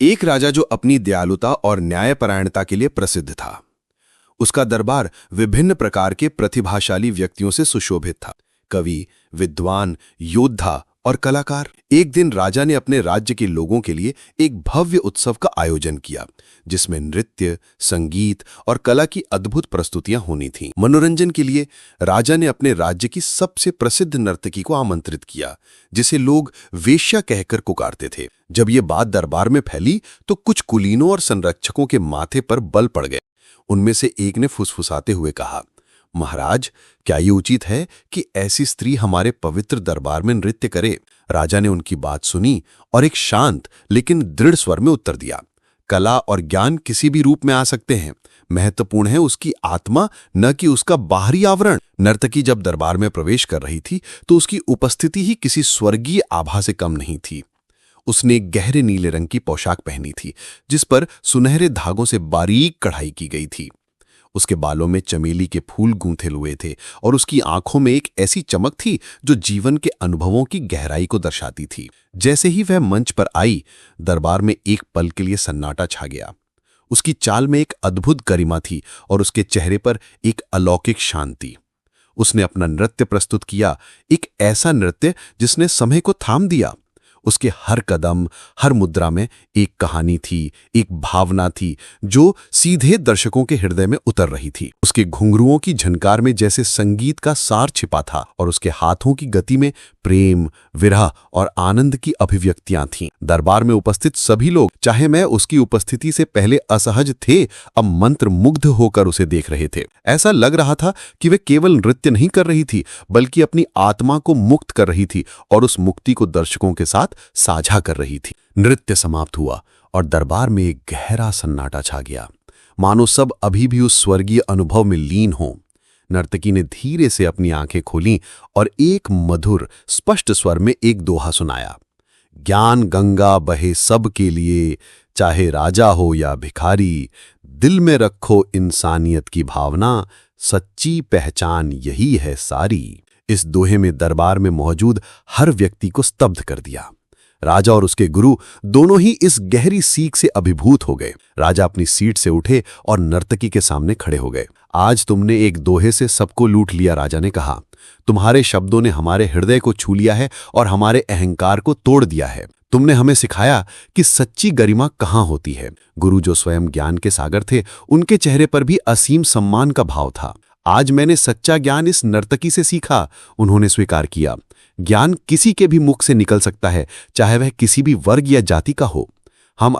एक राजा जो अपनी दयालुता और न्यायपरायणता के लिए प्रसिद्ध था। उसका दरबार विभिन्न प्रकार के प्रतिभाशाली व्यक्तियों से सुशोभित था। कवि, विद्वान, योद्धा और कलाकार। एक दिन राजा ने अपने राज्य के लोगों के लिए एक भव्य उत्सव का आयोजन किया, जिसमें नृत्य, संगीत और कला की अद्भुत प्रस्तुतियां होनी थीं। मनोरंजन के लिए राजा ने अपने राज्य की सबसे प्रसिद्ध नर्तकी को आमंत्रित किया, जिसे लोग वेश्या कहकर पुकारते थे। जब ये बात दरबार में फैली तो कुछ कुलीनों और संरक्षकों के माथे पर बल पड़ गए। उनमें से एक ने फुसफुसाते हुए कहा, महाराज, क्या ये उचित है कि ऐसी स्त्री हमारे पवित्र दरबार में नृत्य करे? राजा ने उनकी बात सुनी और एक शांत लेकिन दृढ़ स्वर में उत्तर दिया, कला और ज्ञान किसी भी रूप में आ सकते हैं। महत्वपूर्ण है उसकी आत्मा, न कि उसका बाहरी आवरण। नर्तकी जब दरबार में प्रवेश कर रही थी तो उसकी उपस्थिति ही किसी स्वर्गीय आभा से कम नहीं थी। उसने एक गहरे नीले रंग की पोशाक पहनी थी, जिस पर सुनहरे धागों से बारीक कढ़ाई की गई थी। उसके बालों में चमेली के फूल गूंथे हुए थे और उसकी आंखों में एक ऐसी चमक थी जो जीवन के अनुभवों की गहराई को दर्शाती थी। जैसे ही वह मंच पर आई, दरबार में एक पल के लिए सन्नाटा छा गया। उसकी चाल में एक अद्भुत गरिमा थी और उसके चेहरे पर एक अलौकिक शांति। उसने अपना नृत्य प्रस्तुत किया, एक ऐसा नृत्य जिसने समय को थाम दिया। उसके हर कदम, हर मुद्रा में एक कहानी थी, एक भावना थी जो सीधे दर्शकों के हृदय में उतर रही थी। उसके घुंघरुओं की झनकार में जैसे संगीत का सार छिपा था और उसके हाथों की गति में प्रेम, विरह और आनंद की अभिव्यक्तियां थीं। दरबार में उपस्थित सभी लोग, चाहे मैं उसकी उपस्थिति से पहले असहज थे, अब मंत्रमुग्ध होकर उसे देख रहे थे। ऐसा लग रहा था कि वे केवल नृत्य नहीं कर रही थी, बल्कि अपनी आत्मा को मुक्त कर रही थी और उस मुक्ति को दर्शकों के साथ साझा कर रही थी। नृत्य समाप्त हुआ और दरबार में एक गहरा सन्नाटा छा गया, मानो सब अभी भी उस स्वर्गीय अनुभव में लीन हों। नर्तकी ने धीरे से अपनी आंखें खोलीं और एक मधुर, स्पष्ट स्वर में एक दोहा सुनाया, ज्ञान गंगा बहे सब के लिए, चाहे राजा हो या भिखारी, दिल में रखो इंसानियत की भावना, सच्ची पहचान यही है सारी। इस दोहे में दरबार में मौजूद हर व्यक्ति को स्तब्ध कर दिया। राजा और उसके गुरु दोनों ही इस गहरी सीख से अभिभूत हो गए। राजा अपनी सीट से उठे और नर्तकी के सामने खड़े हो गए। आज तुमने एक दोहे से सबको लूट लिया, राजा ने कहा। तुम्हारे शब्दों ने हमारे हृदय को छू लिया है और हमारे अहंकार को तोड़ दिया है। तुमने हमें सिखाया कि सच्ची गरिमा कहाँ होती है। गुरु, जो स्वयं ज्ञान के सागर थे, उनके चेहरे पर भी असीम सम्मान का भाव था। आज मैंने सच्चा ज्ञान इस नर्तकी से सीखा, उन्होंने स्वीकार किया। ज्ञान किसी के भी मुख से निकल सकता है, चाहे वह किसी भी वर्ग या जाति का हो। हम